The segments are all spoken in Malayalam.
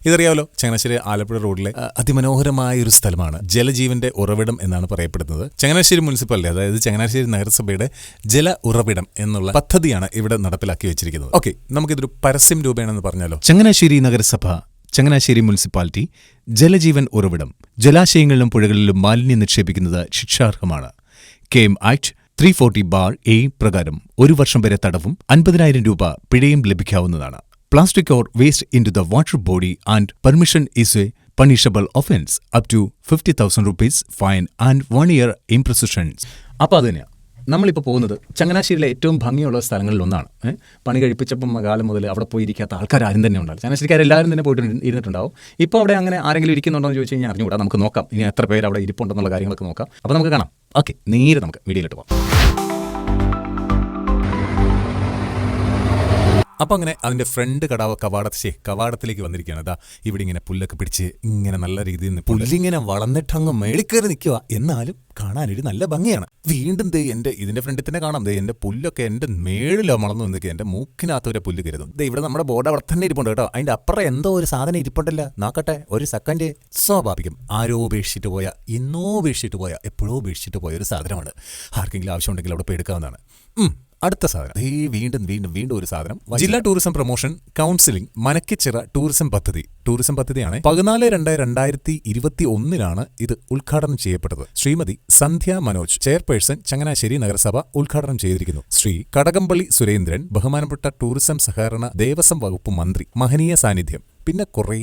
ഇതറിയാമല്ലോ, ചങ്ങനാശ്ശേരി ആലപ്പുഴ റോഡിലെ അതിമനോഹരമായ ഒരു സ്ഥലമാണ്. ജലജീവന്റെ ഉറവിടം എന്നാണ് പറയപ്പെടുന്നത്. ചങ്ങനാശ്ശേരി മുനിസിപ്പാലിറ്റി, അതായത് ചങ്ങനാശ്ശേരി നഗരസഭയുടെ ജല ഉറവിടം എന്നുള്ള പദ്ധതിയാണ് ഇവിടെ നടപ്പിലാക്കി വെച്ചിരിക്കുന്നത്. ഓക്കെ, നമുക്കിതൊരു പരസ്യം രൂപേണെന്ന് പറഞ്ഞാലോ. ചങ്ങനാശ്ശേരി നഗരസഭ, ചങ്ങനാശ്ശേരി മുനിസിപ്പാലിറ്റി, ജലജീവൻ ഉറവിടം. ജലാശയങ്ങളിലും പുഴകളിലും മാലിന്യം നിക്ഷേപിക്കുന്നത് ശിക്ഷാർഹമാണ്. KM ആക്ട് 340(a) പ്രകാരം 1 വർഷം വരെ തടവും 50,000 രൂപ പിഴയും ലഭിക്കാവുന്നതാണ്. Plastic or waste into the water body and permission is a punishable offence up to 50,000 rupees fine and 1 year imprisonment. അപ്പോൾ അത് തന്നെയാണ് നമ്മളിപ്പോൾ പോകുന്നത്. ചങ്ങനാശ്ശേരിയിലെ ഏറ്റവും ഭംഗിയുള്ള സ്ഥലങ്ങളിൽ ഒന്നാണ്. പണി കഴിപ്പിച്ചപ്പം കാലം മുതൽ അവിടെ പോയി ഇരിക്കാത്ത ആൾക്കാർ ആരും തന്നെ ഉണ്ടാവും. ചങ്ങനാശ്ശേരിക്കാരെല്ലാവരും തന്നെ പോയിട്ട് ഇരുന്നിട്ടുണ്ടാവും. ഇപ്പോൾ അവിടെ അങ്ങനെ ആരെങ്കിലും ഇരിക്കുന്നുണ്ടോ എന്ന് ചോദിച്ചു കഴിഞ്ഞാൽ അറിഞ്ഞുകൂടാ. നമുക്ക് നോക്കാം ഇനി എത്ര പേര് അവിടെ ഇരിപ്പുണ്ടെന്നുള്ള കാര്യങ്ങളൊക്കെ നോക്കാം. അപ്പോൾ നമുക്ക് കാണാം. ഓക്കെ, നേരെ നമുക്ക് വീഡിയോയിലോട്ട് പോകാം. അപ്പോൾ അങ്ങനെ അതിൻ്റെ ഫ്രണ്ട് കവാടത്തിലേക്ക് വന്നിരിക്കുകയാണ്. അതാ ഇവിടെ ഇങ്ങനെ പുല്ലൊക്കെ പിടിച്ച് ഇങ്ങനെ നല്ല രീതിയിൽ നിന്ന് പുല്ലിങ്ങനെ വളർന്നിട്ടങ്ങ് മേളിക്കയറി നിൽക്കുക. എന്നാലും കാണാനൊരു നല്ല ഭംഗിയാണ്. വീണ്ടും ഇതിൻ്റെ ഫ്രണ്ടിൽ തന്നെ കാണാം. എൻ്റെ പുല്ലൊക്കെ എൻ്റെ മേളിലോ വളർന്നു നിൽക്കുക. എൻ്റെ മൂക്കിനകത്ത് ഒരു പുല്ല് കരുതും. ഇവിടെ നമ്മുടെ ബോർഡ് അവിടെ തന്നെ ഇരിപ്പുണ്ട് കേട്ടോ. അതിൻ്റെ അപ്പുറം എന്തോ ഒരു സാധനം ഇരിപ്പുണ്ടല്ലോ. നോക്കട്ടെ ഒരു സെക്കൻഡ്. സ്വാഭാവികം ആരോ ഉപേക്ഷിച്ചിട്ട് പോയ, എപ്പോഴോ ഉപേക്ഷിച്ചിട്ട് പോയ ഒരു സാധനമാണ്. ആർക്കെങ്കിലും ആവശ്യമുണ്ടെങ്കിൽ അവിടെ പോയി എടുക്കാവുന്നതാണ്. അടുത്ത സാധനം വീണ്ടും ഒരു സാധനം. ജില്ലാ ടൂറിസം പ്രൊമോഷൻ കൗൺസിലിംഗ് മനക്കിച്ചിറ ടൂറിസം പദ്ധതിയാണ്. 14/2/2021 ഇത് ഉദ്ഘാടനം ചെയ്യപ്പെട്ടത്. ശ്രീമതി സന്ധ്യ മനോജ്, ചെയർപേഴ്സൺ, ചങ്ങനാശ്ശേരി നഗരസഭ ഉദ്ഘാടനം ചെയ്തിരിക്കുന്നു. ശ്രീ കടകംപള്ളി സുരേന്ദ്രൻ, ബഹുമാനപ്പെട്ട ടൂറിസം സഹകരണ ദേവസ്വം വകുപ്പ് മന്ത്രി, മഹനീയ സാന്നിധ്യം. പിന്നെ കുറേ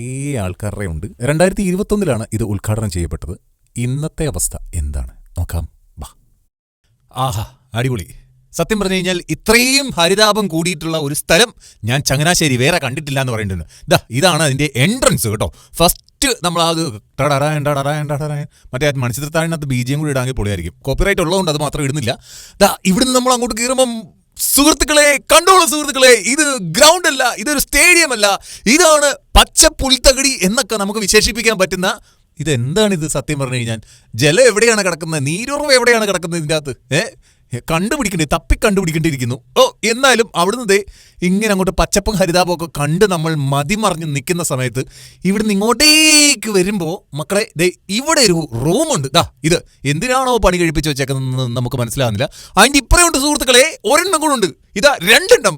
ആൾക്കാരുടെ ഉണ്ട്. 2021 ഇത് ഉദ്ഘാടനം ചെയ്യപ്പെട്ടത്. ഇന്നത്തെ അവസ്ഥ എന്താണ് നോക്കാം. ആഹാ, അടിപൊളി. സത്യം പറഞ്ഞു കഴിഞ്ഞാൽ ഇത്രയും ഹരിതാപം കൂടിയിട്ടുള്ള ഒരു സ്ഥലം ഞാൻ ചങ്ങനാശ്ശേരി വേറെ കണ്ടിട്ടില്ല എന്ന് പറയുന്നുണ്ട്. ഇതാണ് അതിൻ്റെ എൻട്രൻസ് കേട്ടോ. ഫസ്റ്റ് നമ്മളത് മറ്റേ മണിച്ചിത്രത്താഴിനകത്ത് BGM കൂടി ഇടാമെങ്കിൽ പൊളിയായിരിക്കും. കോപ്പിറൈറ്റ് ഉള്ളതുകൊണ്ട് അത് മാത്രം ഇടുന്നില്ല. ഇവിടുന്ന് നമ്മൾ അങ്ങോട്ട് കയറുമ്പം സുഹൃത്തുക്കളെ കണ്ടോളൂ സുഹൃത്തുക്കളെ, ഇത് ഗ്രൗണ്ട് അല്ല, ഇതൊരു സ്റ്റേഡിയം അല്ല, ഇതാണ് പച്ച പുൽത്തകടി എന്നൊക്കെ നമുക്ക് വിശേഷിപ്പിക്കാൻ പറ്റുന്ന ഇതെന്താണിത്. സത്യം പറഞ്ഞു കഴിഞ്ഞാൽ ജലം എവിടെയാണ് കിടക്കുന്നത്, നീരുറവ് എവിടെയാണ് കിടക്കുന്നത് ഇതിൻ്റെ അകത്ത് കണ്ടുപിടിക്കേണ്ടിയിരിക്കുന്നു. എന്നാലും അവിടുന്ന് ഇങ്ങനെ അങ്ങോട്ട് പച്ചപ്പും ഹരിതാപമൊക്കെ കണ്ട് നമ്മൾ മതിമറിഞ്ഞ് നിൽക്കുന്ന സമയത്ത് ഇവിടുന്ന് ഇങ്ങോട്ടേക്ക് വരുമ്പോൾ മക്കളെ ഇവിടെ ഒരു റൂമുണ്ട്. ഇത് എന്തിനാണോ പണി കഴിപ്പിച്ച് വെച്ചേക്കുന്നത് നമുക്ക് മനസ്സിലാകുന്നില്ല. അതിൻ്റെ ഇപ്പറയുണ്ട് സുഹൃത്തുക്കളെ, ഒരെണ്ണം കൂടെ ഉണ്ട്. 2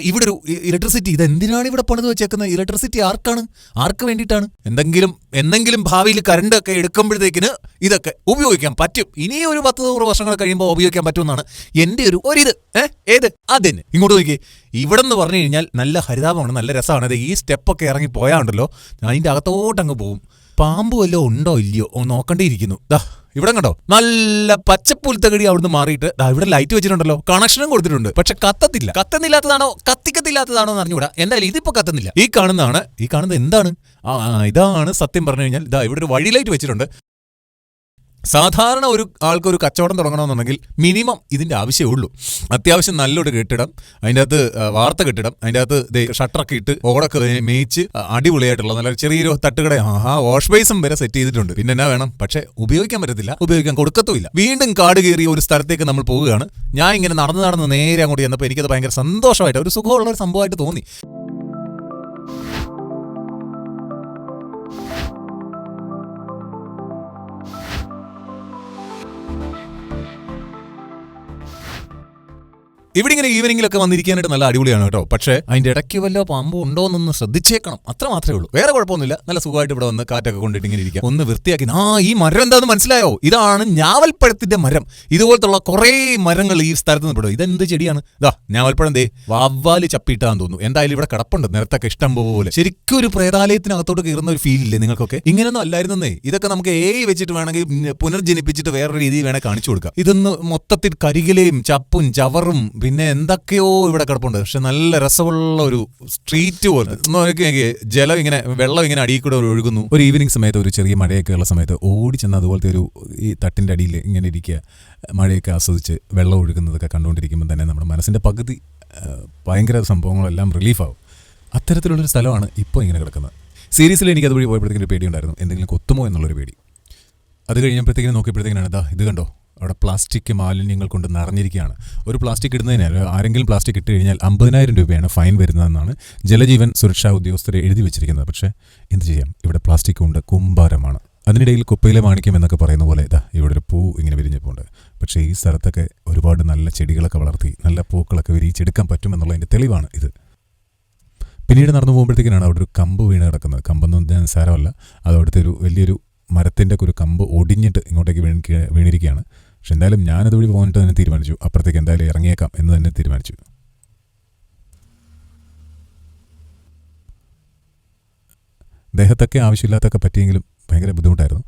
ഇവിടെ ഒരു ഇലക്ട്രിസിറ്റി. ഇതെന്തിനാണ് ഇവിടെ പണിത് വെച്ചേക്കുന്നത്? ഇലക്ട്രിസിറ്റി ആർക്ക് വേണ്ടിയിട്ടാണ്? എന്തെങ്കിലും ഭാവിയിൽ കറണ്ട് ഒക്കെ എടുക്കുമ്പോഴത്തേക്കിന് ഇതൊക്കെ ഉപയോഗിക്കാൻ പറ്റും. ഇനി ഒരു 10-100 വർഷങ്ങൾ കഴിയുമ്പോൾ ഉപയോഗിക്കാൻ പറ്റുമെന്നാണ് എൻ്റെ ഒരു ഏത് അതിന്. ഇങ്ങോട്ട് നോക്കി. ഇവിടെ നിന്ന് പറഞ്ഞു കഴിഞ്ഞാൽ നല്ല ഹരിതാപമാണ്, നല്ല രസമാണ്. ഈ സ്റ്റെപ്പൊക്കെ ഇറങ്ങി പോയാണ്ടല്ലോ അതിൻ്റെ അകത്തോട്ടങ്ങ് പോകും. പാമ്പ് വല്ലതും ഉണ്ടോ ഇല്ലയോ നോക്കേണ്ടിയിരിക്കുന്നു. ഇവിടെ കണ്ടോ നല്ല പച്ചപ്പുൽത്തകടി അവിടുന്ന് മാറിയിട്ട് ഇവിടെ ലൈറ്റ് വെച്ചിട്ടുണ്ടല്ലോ, കണക്ഷനും കൊടുത്തിട്ടുണ്ട്. പക്ഷെ കത്തുന്നില്ലാത്തതാണോ കത്തിക്കത്തില്ലാത്തതാണോ എന്ന് അറിഞ്ഞുകൂടാ. എന്തായാലും ഇതിപ്പോ കത്തുന്നില്ല. ഈ കാണുന്നത് എന്താണ്? ഇതാണ് സത്യം പറഞ്ഞു കഴിഞ്ഞാൽ ഇവിടെ ഒരു വഴി ലൈറ്റ് വെച്ചിട്ടുണ്ട്. സാധാരണ ഒരു ആൾക്കൊരു കച്ചവടം തുടങ്ങണമെന്നുണ്ടെങ്കിൽ മിനിമം ഇതിൻ്റെ ആവശ്യമേ ഉള്ളൂ. അത്യാവശ്യം നല്ലൊരു കെട്ടിടം, അതിൻ്റെ അകത്ത് വാർത്ത കെട്ടിടം, അതിൻ്റെ അകത്ത് ഷട്ടറൊക്കെ ഇട്ട് ഓടൊക്കെ മേയിച്ച് അടിപൊളിയായിട്ടുള്ള നല്ല ചെറിയൊരു തട്ടുകട, വാഷ് ബേസും വരെ സെറ്റ് ചെയ്തിട്ടുണ്ട്. പിന്നെ എന്നാ വേണം? പക്ഷെ ഉപയോഗിക്കാൻ പറ്റത്തില്ല, ഉപയോഗിക്കാൻ കൊടുക്കത്തുമില്ല. വീണ്ടും കാട് കയറിയ ഒരു സ്ഥലത്തേക്ക് നമ്മൾ പോവുകയാണ്. ഞാൻ ഇങ്ങനെ നടന്ന് നേരെ അങ്ങോട്ട് ചെന്നപ്പോൾ എനിക്കത് ഭയങ്കര സന്തോഷമായിട്ട്, ഒരു സുഖമുള്ള ഒരു സംഭവമായിട്ട് തോന്നി. ഇവിടെ ഇങ്ങനെ ഈവനിങ്ങിലൊക്കെ വന്നിരിക്കാനായിട്ട് നല്ല അടിപൊളിയാണ് കേട്ടോ. പക്ഷേ അതിൻ്റെ ഇടയ്ക്ക് വല്ല പാമ്പോ ഉണ്ടോയെന്നൊന്ന് ശ്രദ്ധിച്ചേക്കണം, അത്ര മാത്രമേ ഉള്ളൂ. വേറെ കുഴപ്പമൊന്നുമില്ല. നല്ല സുഖമായിട്ട് ഇവിടെ വന്ന് കാറ്റൊക്കെ കൊണ്ടിട്ട് ഇങ്ങനെ ഇരിക്കാം. ഒന്ന് വൃത്തിയാക്കി. ഈ മരം എന്താണെന്ന് മനസ്സിലായോ? ഇതാണ് ഞാവൽപ്പഴത്തിന്റെ മരം. ഇതുപോലത്തുള്ള കുറേ മരങ്ങൾ ഈ സ്ഥലത്ത് നിന്ന് പെടും. ഇതെന്ത് ചെടിയാണ്? ഞാവൽപ്പഴം വവ്വാല് ചപ്പിയിട്ടാന്ന് തോന്നുന്നു. എന്തായാലും ഇവിടെ കിടപ്പുണ്ട് നിരത്തൊക്കെ ഇഷ്ടം പോലെ. ശരിക്കും ഒരു പ്രേതാലയത്തിനകത്തോട്ട് കയറുന്ന ഒരു ഫീലില്ലേ നിങ്ങൾക്കൊക്കെ? ഇങ്ങനെയൊന്നും അല്ലായിരുന്നേ. ഇതൊക്കെ നമുക്ക് വെച്ചിട്ട് വേണമെങ്കിൽ പുനർജനിപ്പിച്ചിട്ട് വേറൊരു രീതിയിൽ വേണേൽ കാണിച്ചു കൊടുക്കാം. ഇതൊന്ന് മൊത്തത്തിൽ കരികിലയും ചപ്പും ചവറും പിന്നെ എന്തൊക്കെയോ ഇവിടെ കിടപ്പുണ്ട്. പക്ഷെ നല്ല രസമുള്ള ഒരു സ്ട്രീറ്റ് പോലെ. ജലം ഇങ്ങനെ, വെള്ളം ഇങ്ങനെ അടിയിൽ കൂടെ ഒഴുകുന്നു. ഒരു ഈവനിങ് സമയത്ത്, ഒരു ചെറിയ മഴയൊക്കെ ഉള്ള സമയത്ത് ഓടിച്ചെന്ന് അതുപോലത്തെ ഈ തട്ടിൻ്റെ അടിയിൽ ഇങ്ങനെ ഇരിക്കുക, മഴയൊക്കെ ആസ്വദിച്ച് വെള്ളം ഒഴുകുന്നതൊക്കെ കണ്ടുകൊണ്ടിരിക്കുമ്പോൾ തന്നെ നമ്മുടെ മനസ്സിൻ്റെ പകുതി ഭയങ്കര സംഭവങ്ങളെല്ലാം റിലീഫാവും. അത്തരത്തിലുള്ളൊരു സ്ഥലമാണ് ഇപ്പോൾ ഇങ്ങനെ കിടക്കുന്നത്. സീരീസിൽ എനിക്ക് അതുവഴി പോയപ്പോഴത്തേക്കും ഒരു പേടിയുണ്ടായിരുന്നു, എന്തെങ്കിലും കൊത്തുമോ എന്നുള്ളൊരു പേടി. അത് കഴിഞ്ഞപ്പോഴത്തേക്കിനും നോക്കിയപ്പോഴത്തേക്കിനാണ് ഇത് കണ്ടോ, അവിടെ പ്ലാസ്റ്റിക് മാലിന്യങ്ങൾ കൊണ്ട് നിറഞ്ഞിരിക്കുകയാണ്. ഒരു പ്ലാസ്റ്റിക് ഇടുന്നതിന് ആരെങ്കിലും പ്ലാസ്റ്റിക് ഇട്ട് കഴിഞ്ഞാൽ 50,000 രൂപയാണ് ഫൈൻ വരുന്നതെന്നാണ് ജലജീവൻ സുരക്ഷാ ഉദ്യോഗസ്ഥരെ എഴുതി വെച്ചിരിക്കുന്നത്. പക്ഷേ എന്ത് ചെയ്യാം, ഇവിടെ പ്ലാസ്റ്റിക് കൊണ്ട് കൂമ്പാരമാണ്. അതിനിടയിൽ കുപ്പയിലെ മാണിക്യം എന്നൊക്കെ പറയുന്ന പോലെ ഇവിടെ ഒരു പൂ ഇങ്ങനെ വിരിഞ്ഞപ്പോണ്ട്. പക്ഷേ ഈ സ്ഥലത്തൊക്കെ ഒരുപാട് നല്ല ചെടികളൊക്കെ വളർത്തി നല്ല പൂക്കളൊക്കെ വിരിയിച്ചെടുക്കാൻ പറ്റുമെന്നുള്ളതിൻ്റെ തെളിവാണ് ഇത്. പിന്നീട് നടന്നു പോകുമ്പോഴത്തേക്കിനാണ് അവിടെ ഒരു കമ്പ് വീണ് കിടക്കുന്നത്. കമ്പെന്ന് നിസ്സാരമല്ല, അത് അവിടുത്തെ ഒരു വലിയൊരു മരത്തിൻ്റെ ഒരു കമ്പ് ഒടിഞ്ഞിട്ട് ഇങ്ങോട്ടേക്ക് വീണിരിക്കുകയാണ്. പക്ഷെ എന്തായാലും ഞാനതുവഴി പോകാനായിട്ട് തന്നെ തീരുമാനിച്ചു. അപ്പുറത്തേക്ക് എന്തായാലും ഇറങ്ങിയേക്കാം എന്ന് തന്നെ തീരുമാനിച്ചു. ദേഹത്തൊക്കെ ആവശ്യമില്ലാത്തൊക്കെ പറ്റിയെങ്കിലും ഭയങ്കര ബുദ്ധിമുട്ടായിരുന്നു.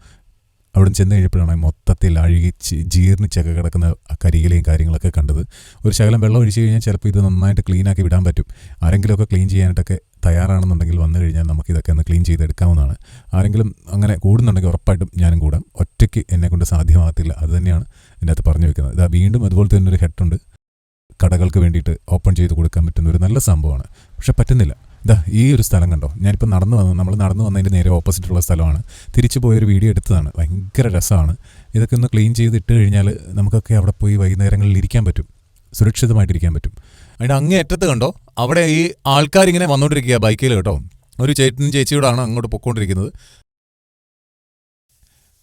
അവിടെ ചെന്ന് കഴിഞ്ഞപ്പോഴാണ് മൊത്തത്തിൽ അഴുകിച്ച് ജീർണിച്ചൊക്കെ കിടക്കുന്ന കരിയിലെയും കാര്യങ്ങളൊക്കെ കണ്ടത്. ഒരു ശകലം വെള്ളം ഒഴിച്ചു കഴിഞ്ഞാൽ ചിലപ്പോൾ ഇത് നന്നായിട്ട് ക്ലീനാക്കി വിടാൻ പറ്റും. ആരെങ്കിലുമൊക്കെ ക്ലീൻ ചെയ്യാനായിട്ടൊക്കെ തയ്യാറാണെന്നുണ്ടെങ്കിൽ വന്നു കഴിഞ്ഞാൽ നമുക്കിതൊക്കെ ഒന്ന് ക്ലീൻ ചെയ്തെടുക്കാവുന്നതാണ്. ആരെങ്കിലും അങ്ങനെ കൂടുന്നുണ്ടെങ്കിൽ ഉറപ്പായിട്ടും ഞാനും കൂടാം. ഒറ്റയ്ക്ക് എന്നെക്കൊണ്ട് സാധ്യമാകത്തില്ല. അത് തന്നെയാണ് ഇതിൻ്റെ അകത്ത് പറഞ്ഞു വെക്കുന്നത്. ഇതാ വീണ്ടും അതുപോലെ തന്നെ ഒരു ഹെഡുണ്ട്. കടകൾക്ക് വേണ്ടിയിട്ട് ഓപ്പൺ ചെയ്ത് കൊടുക്കാൻ പറ്റുന്ന ഒരു നല്ല സംഭവമാണ്. പക്ഷെ പറ്റുന്നില്ല. ഈ ഒരു സ്ഥലം കണ്ടോ, ഞാനിപ്പോൾ നമ്മൾ നടന്നു വന്നതിൻ്റെ നേരെ ഓപ്പോസിറ്റുള്ള സ്ഥലമാണ്. തിരിച്ചു പോയൊരു വീഡിയോ എടുത്തതാണ്. ഭയങ്കര രസമാണ്. ഇതൊക്കെ ഒന്ന് ക്ലീൻ ചെയ്ത് ഇട്ട് കഴിഞ്ഞാൽ നമുക്കൊക്കെ അവിടെ പോയി വൈകുന്നേരങ്ങളിൽ ഇരിക്കാൻ പറ്റും, സുരക്ഷിതമായിട്ടിരിക്കാൻ പറ്റും. അതിൻ്റെ അങ്ങേ അറ്റത്ത് കണ്ടോ, അവിടെ ഈ ആൾക്കാരിങ്ങനെ വന്നുകൊണ്ടിരിക്കുക ബൈക്കിൽ കേട്ടോ. ഒരു ചേട്ടനും ചേച്ചിയോടാണ് അങ്ങോട്ട് പൊയ്ക്കൊണ്ടിരിക്കുന്നത്.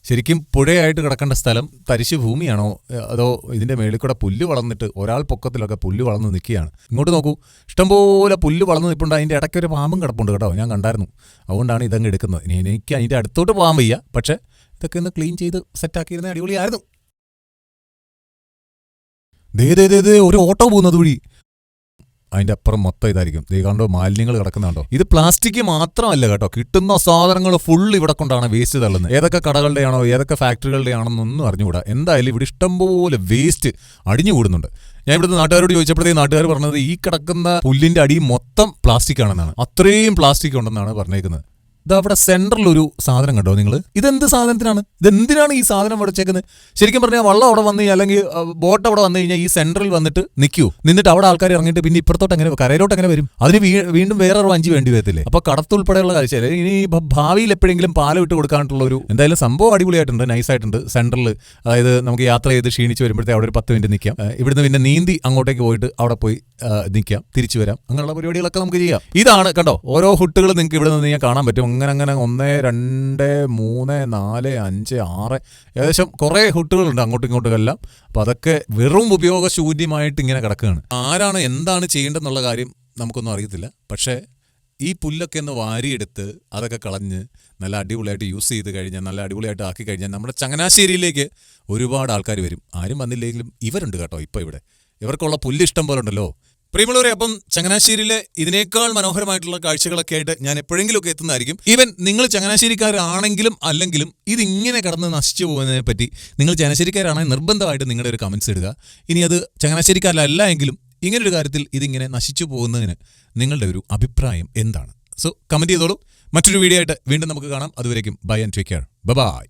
ശരിക്കും പുഴയായിട്ട് കിടക്കേണ്ട സ്ഥലം തരിശു ഭൂമിയാണോ അതോ ഇതിൻ്റെ മേളിൽ കൂടെ പുല്ല് വളർന്നിട്ട് ഒരാൾ പൊക്കത്തിലൊക്കെ പുല്ല് വളർന്ന് നിൽക്കുകയാണ്. ഇങ്ങോട്ട് നോക്കൂ, ഇഷ്ടംപോലെ പുല്ല് വളർന്ന് നിൽപ്പുണ്ട്. അതിൻ്റെ ഇടയ്ക്ക് ഒരു പാമ്പും കിടപ്പുണ്ട് കേട്ടോ, ഞാൻ കണ്ടായിരുന്നു. അതുകൊണ്ടാണ് ഇതങ്ങ് എടുക്കുന്നത്. ഇനി എനിക്ക് അതിൻ്റെ അടുത്തോട്ട് പോകാൻ വയ്യ. പക്ഷേ ഇതൊക്കെ ഒന്ന് ക്ലീൻ ചെയ്ത് സെറ്റാക്കിയിരുന്ന അടിപൊളിയായിരുന്നു. ദേ ഒരു ഓട്ടോ പോകുന്നത് വഴി. അതിൻ്റെ അപ്പുറം മൊത്തം ഇതായിരിക്കും. കണ്ടോ മാലിന്യങ്ങൾ കിടക്കുന്നുണ്ടോ. ഇത് പ്ലാസ്റ്റിക് മാത്രമല്ല കേട്ടോ, കിട്ടുന്ന സാധനങ്ങൾ ഫുൾ ഇവിടെ കൊണ്ടാണ് വേസ്റ്റ് തള്ളുന്നത്. ഏതൊക്കെ കടകളുടെയാണോ ഏതൊക്കെ ഫാക്ടറികളുടെയാണെന്നൊന്നും അറിഞ്ഞുകൂടാ. എന്തായാലും ഇവിടെ ഇഷ്ടംപോലെ വേസ്റ്റ് അടിഞ്ഞുകൂടുന്നുണ്ട്. ഞാൻ ഇവിടുത്തെ നാട്ടുകാരോട് ചോദിച്ചപ്പോഴത്തേക്ക് നാട്ടുകാർ പറഞ്ഞത് ഈ കിടക്കുന്ന പുല്ലിൻ്റെ അടി മൊത്തം പ്ലാസ്റ്റിക് ആണെന്നാണ്. അത്രയും പ്ലാസ്റ്റിക് ഉണ്ടെന്നാണ് പറഞ്ഞേക്കുന്നത്. ഇതവിടെ സെൻട്രലൊരു സാധനം കണ്ടോ നിങ്ങൾ. ഇതെന്ത് സാധനത്തിനാണ്, ഇതെന്തിനാണ് ഈ സാധനം വടച്ചേക്കുന്നത്? ശരിക്കും പറഞ്ഞാൽ വള്ളം അവിടെ വന്നു കഴിഞ്ഞാൽ അല്ലെങ്കിൽ ബോട്ട് അവിടെ വന്നു കഴിഞ്ഞാൽ ഈ സെൻട്രൽ വന്നിട്ട് നിൽക്കൂ. നിന്നിട്ട് അവിടെ ആൾക്കാർ ഇറങ്ങിയിട്ട് പിന്നെ ഇപ്പുറത്തോട്ട് എങ്ങനെ കരയിലോട്ട് എങ്ങനെ വരും? അതിന് വീണ്ടും വേറൊരു വഞ്ചി വേണ്ടി വരത്തില്ലേ? അപ്പോൾ കടത്തുൾപ്പെടെയുള്ള കാഴ്ച ഇനി ഭാവിയിൽ എപ്പോഴെങ്കിലും പാലം ഇട്ട് കൊടുക്കാനുള്ള ഒരു എന്തായാലും സംഭവം അടിപൊളിയായിട്ടുണ്ട്, നൈസായിട്ടുണ്ട്. സെൻട്രൽ, അതായത് നമുക്ക് യാത്ര ചെയ്ത് ക്ഷീണിച്ച് വരുമ്പോഴത്തേക്ക് അവിടെ ഒരു 10 മിനിറ്റ് നിൽക്കാം. ഇവിടുന്ന് പിന്നെ നീന്തി അങ്ങോട്ടേക്ക് പോയിട്ട് അവിടെ പോയി നിൽക്കാം, തിരിച്ചു വരാം. അങ്ങനെയുള്ള പരിപാടികളൊക്കെ നമുക്ക് ചെയ്യാം. ഇതാണ് കണ്ടോ, ഓരോ ഹുട്ടുകൾ നിങ്ങൾക്ക് ഇവിടെ നിന്ന് കാണാൻ പറ്റും. അങ്ങനെ 1, 2, 3, 4, 5, 6 ഏകദേശം കുറേ ഹുട്ടുകളുണ്ട് അങ്ങോട്ടും ഇങ്ങോട്ടും എല്ലാം. അപ്പം അതൊക്കെ വെറും ഉപയോഗശൂന്യമായിട്ട് ഇങ്ങനെ കിടക്കുകയാണ്. ആരാണ് എന്താണ് ചെയ്യേണ്ടതെന്നുള്ള കാര്യം നമുക്കൊന്നും അറിയത്തില്ല. പക്ഷേ ഈ പുല്ലൊക്കെ ഒന്ന് വാരിയെടുത്ത് അതൊക്കെ കളഞ്ഞ് നല്ല അടിപൊളിയായിട്ട് യൂസ് ചെയ്ത് കഴിഞ്ഞാൽ, നല്ല അടിപൊളിയായിട്ട് ആക്കി കഴിഞ്ഞാൽ നമ്മുടെ ചങ്ങനാശ്ശേരിയിലേക്ക് ഒരുപാട് ആൾക്കാർ വരും. ആരും വന്നില്ലെങ്കിലും ഇവരുണ്ട് കേട്ടോ. ഇപ്പോൾ ഇവിടെ ഇവർക്കുള്ള പുല്ല് ഇഷ്ടം പോലെ ഉണ്ടല്ലോ. പ്രിയമുള്ളവരെ, അപ്പം ചങ്ങനാശ്ശേരിയിലെ ഇതിനേക്കാൾ മനോഹരമായിട്ടുള്ള കാഴ്ചകളൊക്കെ ആയിട്ട് ഞാൻ എപ്പോഴെങ്കിലുമൊക്കെ എത്തുന്നതായിരിക്കും. ഈവൻ നിങ്ങൾ ചങ്ങനാശ്ശേരിക്കാരാണെങ്കിലും അല്ലെങ്കിലും ഇതിങ്ങനെ കടന്ന് നശിച്ചു പോകുന്നതിനെ പറ്റി നിങ്ങൾ ചങ്ങനാശ്ശേരിക്കാരാണെങ്കിൽ നിർബന്ധമായിട്ട് നിങ്ങളുടെ ഒരു കമൻസ് ഇടുക. ഇനി അത് ചങ്ങനാശ്ശേരിക്കാരല്ല എങ്കിലും ഇങ്ങനൊരു കാര്യത്തിൽ ഇതിങ്ങനെ നശിച്ചു പോകുന്നതിന് നിങ്ങളുടെ ഒരു അഭിപ്രായം എന്താണ്? സോ കമൻറ്റ് ചെയ്തോളൂ. മറ്റൊരു വീഡിയോ ആയിട്ട് വീണ്ടും നമുക്ക് കാണാം. അതുവരേക്കും bye and take care. By.